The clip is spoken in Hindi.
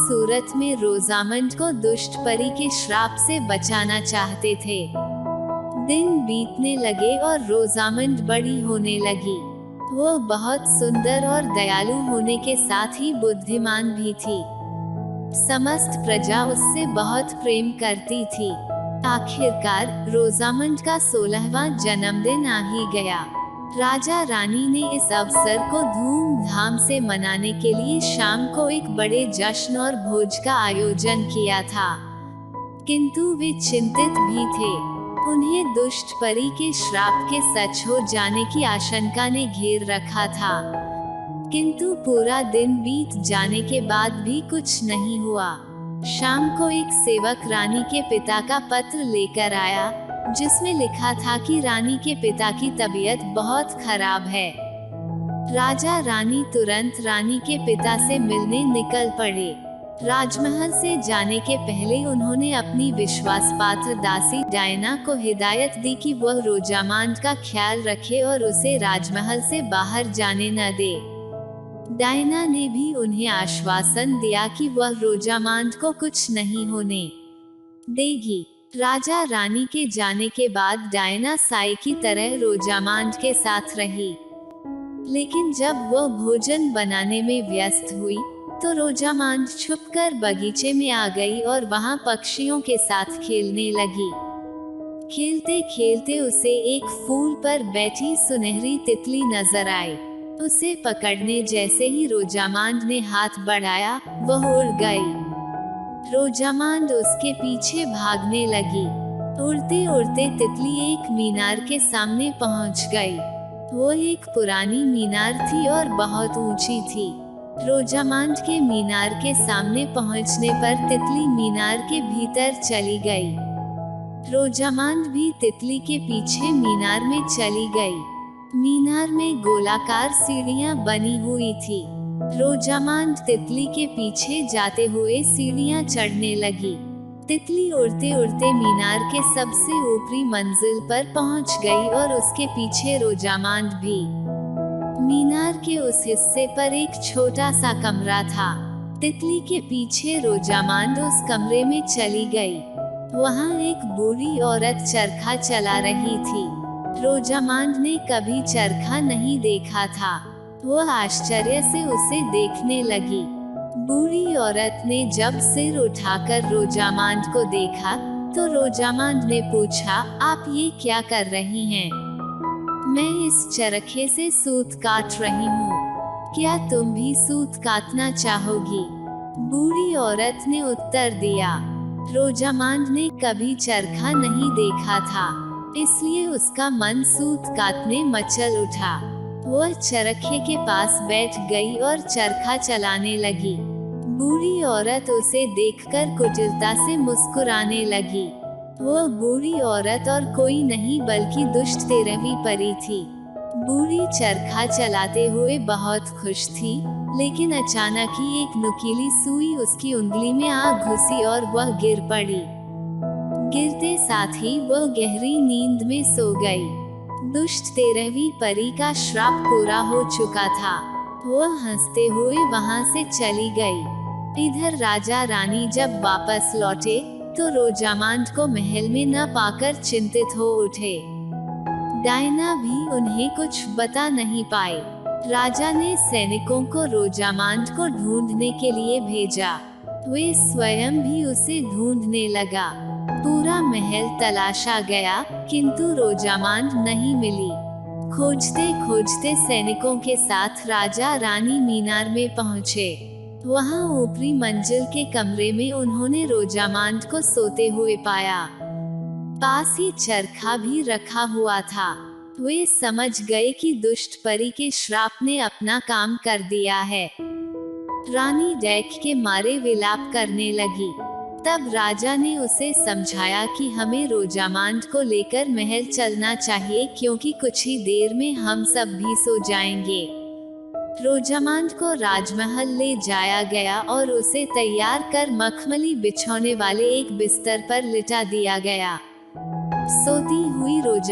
सूरत में रोजामंड को दुष्ट परी के श्राप से बचाना चाहते थे। दिन बीतने लगे और रोजामंड बड़ी होने लगी। वो बहुत सुंदर और दयालु होने के साथ ही बुद्धिमान भी थी। समस्त प्रजा उससे बहुत प्रेम करती थी। आखिरकार रोजामंड का 16वां जन्मदिन आ ही गया। राजा रानी ने इस अवसर को धूमधाम से मनाने के लिए शाम को एक बड़े जश्न और भोज का आयोजन किया था, किंतु वे चिंतित भी थे। उन्हें दुष्ट परी के श्राप के सच हो जाने की आशंका ने घेर रखा था, किंतु पूरा दिन बीत जाने के बाद भी कुछ नहीं हुआ। शाम को एक सेवक रानी के पिता का पत्र लेकर आया, जिसमें लिखा था कि रानी के पिता की तबीयत बहुत खराब है। राजा रानी तुरंत रानी के पिता से मिलने निकल पड़े। राजमहल से जाने के पहले उन्होंने अपनी विश्वासपात्र दासी डायना को हिदायत दी कि वह रोजामांड का ख्याल रखे और उसे राजमहल से बाहर जाने न दे। डायना ने भी उन्हें आश्वासन दिया कि वह रोजामांड को कुछ नहीं होने देगी। राजा रानी के जाने के बाद डायना साई की तरह रोजामांड के साथ रही, लेकिन जब वह भोजन बनाने में व्यस्त हुई तो रोजामांड छुपकर बगीचे में आ गई और वहां पक्षियों के साथ खेलने लगी। खेलते खेलते उसे एक फूल पर बैठी सुनहरी तितली नजर आई। उसे पकड़ने जैसे ही रोजामांड ने हाथ बढ़ाया, वह उड़ गई। रोजामांड उसके पीछे भागने लगी। उड़ते उड़ते तितली एक मीनार के सामने पहुंच गई। वो एक पुरानी मीनार थी और बहुत ऊंची थी। रोजामांड के मीनार के सामने पहुंचने पर तितली मीनार के भीतर चली गई। रोजामांड भी तितली के पीछे मीनार में चली गई। मीनार में गोलाकार सीढ़ियां बनी हुई थी। रोजामांड तितली के पीछे जाते हुए सीढ़ियां चढ़ने लगी। तितली उड़ते उड़ते मीनार के सबसे ऊपरी मंजिल पर पहुंच गई और उसके पीछे रोजामांड भी। मीनार के उस हिस्से पर एक छोटा सा कमरा था। तितली के पीछे रोजामांड उस कमरे में चली गई। वहां एक बूढ़ी औरत चरखा चला रही थी। रोजामांड ने कभी चरखा नहीं देखा था। वह आश्चर्य से उसे देखने लगी। बूढ़ी औरत ने जब सिर उठाकर रोजामांड को देखा तो रोजामांड ने पूछा, आप ये क्या कर रही हैं? मैं इस चरखे से सूत काट रही हूँ। क्या तुम भी सूत काटना चाहोगी? बूढ़ी औरत ने उत्तर दिया। रोजामांड ने कभी चरखा नहीं देखा था, इसलिए उसका मन सूत काटने मचल उठा। वह चरखे के पास बैठ गई और चरखा चलाने लगी। बूढ़ी औरत उसे देखकर कुटिलता से मुस्कुराने लगी। वह बूढ़ी औरत और कोई नहीं बल्कि दुष्ट 13वीं परी थी। बूढ़ी चरखा चलाते हुए बहुत खुश थी, लेकिन अचानक ही एक नुकीली सुई उसकी उंगली में आ घुसी और वह गिर पड़ी। गिरते साथ ही वह गहरी नींद में सो गई। दुष्ट 13वीं परी का श्राप पूरा हो चुका था। वह हंसते हुए वहां से चली गई। इधर राजा रानी जब वापस लौटे तो रोजामांड को महल में न पाकर चिंतित हो उठे। डायना भी उन्हें कुछ बता नहीं पाए। राजा ने सैनिकों को रोजामांड को ढूंढने के लिए भेजा। वे स्वयं भी उसे ढूंढने लगा। पूरा महल तलाशा गया, किंतु रोजामांड नहीं मिली। खोजते खोजते सैनिकों के साथ राजा रानी मीनार में पहुँचे। वहाँ ऊपरी मंजिल के कमरे में उन्होंने रोजामांड को सोते हुए पाया। पास ही चरखा भी रखा हुआ था। वे समझ गए कि दुष्ट परी के श्राप ने अपना काम कर दिया है। रानी डैक के मारे विलाप करने लगी। तब राजा ने उसे समझाया कि हमें रोजामांड को लेकर महल चलना चाहिए, क्योंकि कुछ ही देर में हम सब भी सो जाएंगे। रोजामांड को राजमहल ले जाया गया और उसे तैयार कर मखमली बिछौने वाले एक बिस्तर पर लिटा दिया गया। सोती हुई रोजामांड